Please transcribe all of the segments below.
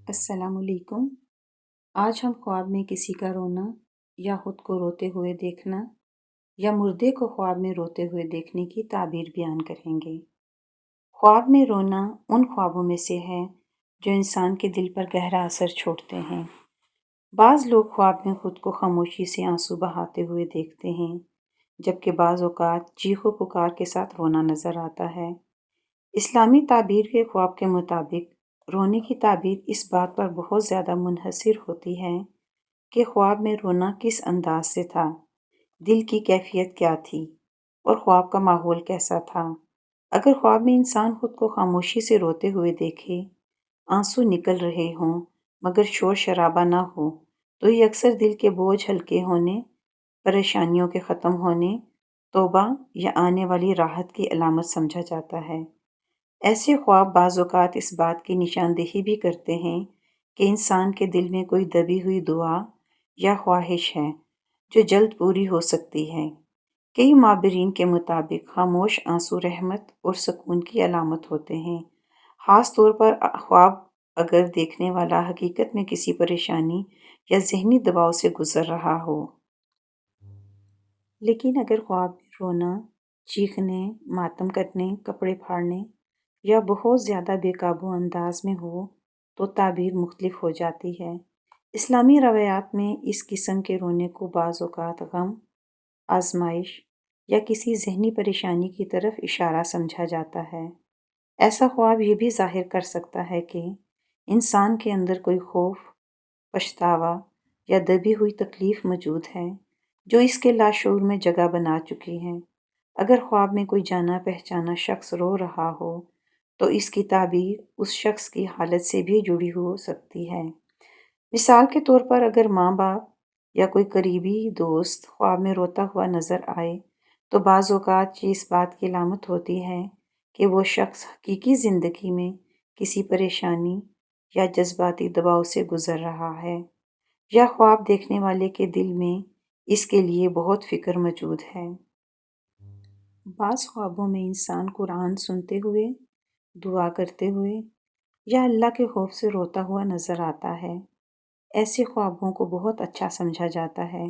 السلام علیکم۔ آج ہم خواب میں کسی کا رونا یا خود کو روتے ہوئے دیکھنا یا مردے کو خواب میں روتے ہوئے دیکھنے کی تعبیر بیان کریں گے۔ خواب میں رونا ان خوابوں میں سے ہے جو انسان کے دل پر گہرا اثر چھوڑتے ہیں۔ بعض لوگ خواب میں خود کو خاموشی سے آنسو بہاتے ہوئے دیکھتے ہیں، جبکہ بعض اوقات چیخ و پکار کے ساتھ رونا نظر آتا ہے۔ اسلامی تعبیر کے خواب کے مطابق رونے کی تعبیر اس بات پر بہت زیادہ منحصر ہوتی ہے کہ خواب میں رونا کس انداز سے تھا، دل کی کیفیت کیا تھی اور خواب کا ماحول کیسا تھا۔ اگر خواب میں انسان خود کو خاموشی سے روتے ہوئے دیکھے، آنسو نکل رہے ہوں مگر شور شرابہ نہ ہو، تو یہ اکثر دل کے بوجھ ہلکے ہونے، پریشانیوں کے ختم ہونے، توبہ یا آنے والی راحت کی علامت سمجھا جاتا ہے۔ ایسے خواب بعض اوقات اس بات کی نشاندہی بھی کرتے ہیں کہ انسان کے دل میں کوئی دبی ہوئی دعا یا خواہش ہے جو جلد پوری ہو سکتی ہے۔ کئی معبرین کے مطابق خاموش آنسو رحمت اور سکون کی علامت ہوتے ہیں، خاص طور پر خواب اگر دیکھنے والا حقیقت میں کسی پریشانی یا ذہنی دباؤ سے گزر رہا ہو۔ لیکن اگر خواب میں رونا، چیخنے، ماتم کرنے، کپڑے پھاڑنے یا بہت زیادہ بے قابو انداز میں ہو تو تعبیر مختلف ہو جاتی ہے۔ اسلامی روایات میں اس قسم کے رونے کو بعض اوقات غم، آزمائش یا کسی ذہنی پریشانی کی طرف اشارہ سمجھا جاتا ہے۔ ایسا خواب یہ بھی ظاہر کر سکتا ہے کہ انسان کے اندر کوئی خوف، پچھتاوا یا دبی ہوئی تکلیف موجود ہے جو اس کے لاشعور میں جگہ بنا چکی ہے۔ اگر خواب میں کوئی جانا پہچانا شخص رو رہا ہو تو اس کی تعبیر اس شخص کی حالت سے بھی جڑی ہو سکتی ہے۔ مثال کے طور پر اگر ماں باپ یا کوئی قریبی دوست خواب میں روتا ہوا نظر آئے تو بعض اوقات یہ اس بات کی علامت ہوتی ہے کہ وہ شخص حقیقی زندگی میں کسی پریشانی یا جذباتی دباؤ سے گزر رہا ہے، یا خواب دیکھنے والے کے دل میں اس کے لیے بہت فکر موجود ہے۔ بعض خوابوں میں انسان قرآن سنتے ہوئے، دعا کرتے ہوئے یا اللہ کے خوف سے روتا ہوا نظر آتا ہے۔ ایسے خوابوں کو بہت اچھا سمجھا جاتا ہے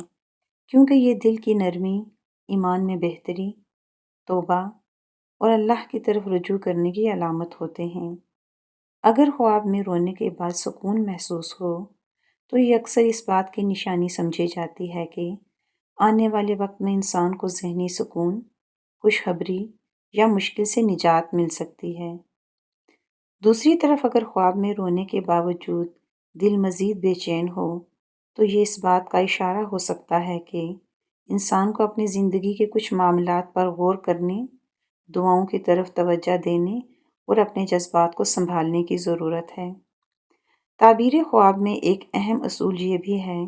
کیونکہ یہ دل کی نرمی، ایمان میں بہتری، توبہ اور اللہ کی طرف رجوع کرنے کی علامت ہوتے ہیں۔ اگر خواب میں رونے کے بعد سکون محسوس ہو تو یہ اکثر اس بات کی نشانی سمجھی جاتی ہے کہ آنے والے وقت میں انسان کو ذہنی سکون، خوشخبری یا مشکل سے نجات مل سکتی ہے۔ دوسری طرف اگر خواب میں رونے کے باوجود دل مزید بے چین ہو تو یہ اس بات کا اشارہ ہو سکتا ہے کہ انسان کو اپنی زندگی کے کچھ معاملات پر غور کرنے، دعاؤں کی طرف توجہ دینے اور اپنے جذبات کو سنبھالنے کی ضرورت ہے۔ تعبیر خواب میں ایک اہم اصول یہ بھی ہے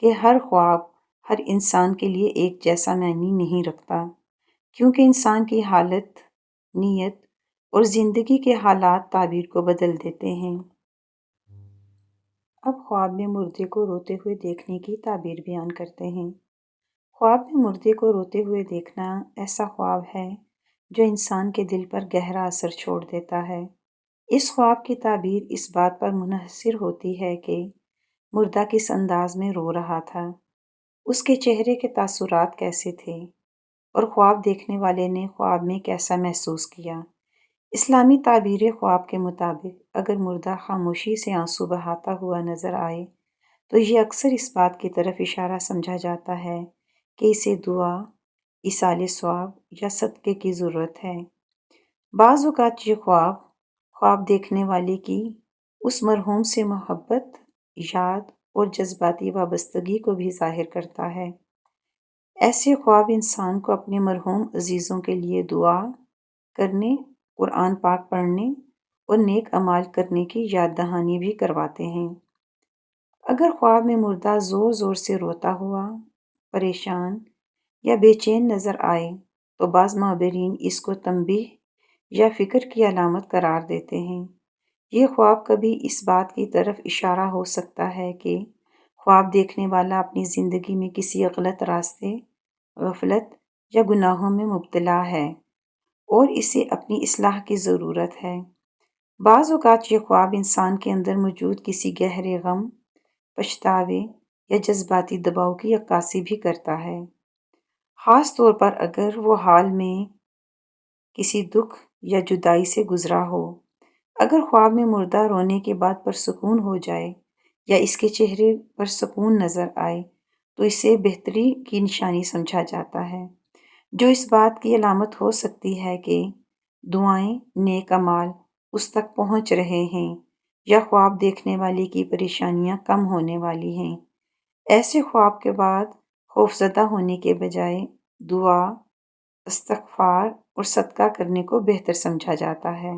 کہ ہر خواب ہر انسان کے لیے ایک جیسا معنی نہیں رکھتا، کیونکہ انسان کی حالت، نیت اور زندگی کے حالات تعبیر کو بدل دیتے ہیں۔ اب خواب میں مردے کو روتے ہوئے دیکھنے کی تعبیر بیان کرتے ہیں۔ خواب میں مردے کو روتے ہوئے دیکھنا ایسا خواب ہے جو انسان کے دل پر گہرا اثر چھوڑ دیتا ہے۔ اس خواب کی تعبیر اس بات پر منحصر ہوتی ہے کہ مردہ کس انداز میں رو رہا تھا، اس کے چہرے کے تاثرات کیسے تھے اور خواب دیکھنے والے نے خواب میں کیسا محسوس کیا۔ اسلامی تعبیر خواب کے مطابق اگر مردہ خاموشی سے آنسو بہاتا ہوا نظر آئے تو یہ اکثر اس بات کی طرف اشارہ سمجھا جاتا ہے کہ اسے دعا، ایصال ثواب یا صدقے کی ضرورت ہے۔ بعض اوقات یہ خواب دیکھنے والے کی اس مرحوم سے محبت، یاد اور جذباتی وابستگی کو بھی ظاہر کرتا ہے۔ ایسے خواب انسان کو اپنے مرحوم عزیزوں کے لیے دعا کرنے، قرآن پاک پڑھنے اور نیک اعمال کرنے کی یاد دہانی بھی کرواتے ہیں۔ اگر خواب میں مردہ زور زور سے روتا ہوا، پریشان یا بے چین نظر آئے تو بعض معبرین اس کو تنبیہ یا فکر کی علامت قرار دیتے ہیں۔ یہ خواب کبھی اس بات کی طرف اشارہ ہو سکتا ہے کہ خواب دیکھنے والا اپنی زندگی میں کسی غلط راستے، غفلت یا گناہوں میں مبتلا ہے اور اسے اپنی اصلاح کی ضرورت ہے۔ بعض اوقات یہ خواب انسان کے اندر موجود کسی گہرے غم، پچھتاوے یا جذباتی دباؤ کی عکاسی بھی کرتا ہے، خاص طور پر اگر وہ حال میں کسی دکھ یا جدائی سے گزرا ہو۔ اگر خواب میں مردہ رونے کے بعد پرسکون ہو جائے یا اس کے چہرے پر سکون نظر آئے تو اسے بہتری کی نشانی سمجھا جاتا ہے، جو اس بات کی علامت ہو سکتی ہے کہ دعائیں نیک اعمال اس تک پہنچ رہے ہیں یا خواب دیکھنے والے کی پریشانیاں کم ہونے والی ہیں۔ ایسے خواب کے بعد خوفزدہ ہونے کے بجائے دعا، استغفار اور صدقہ کرنے کو بہتر سمجھا جاتا ہے۔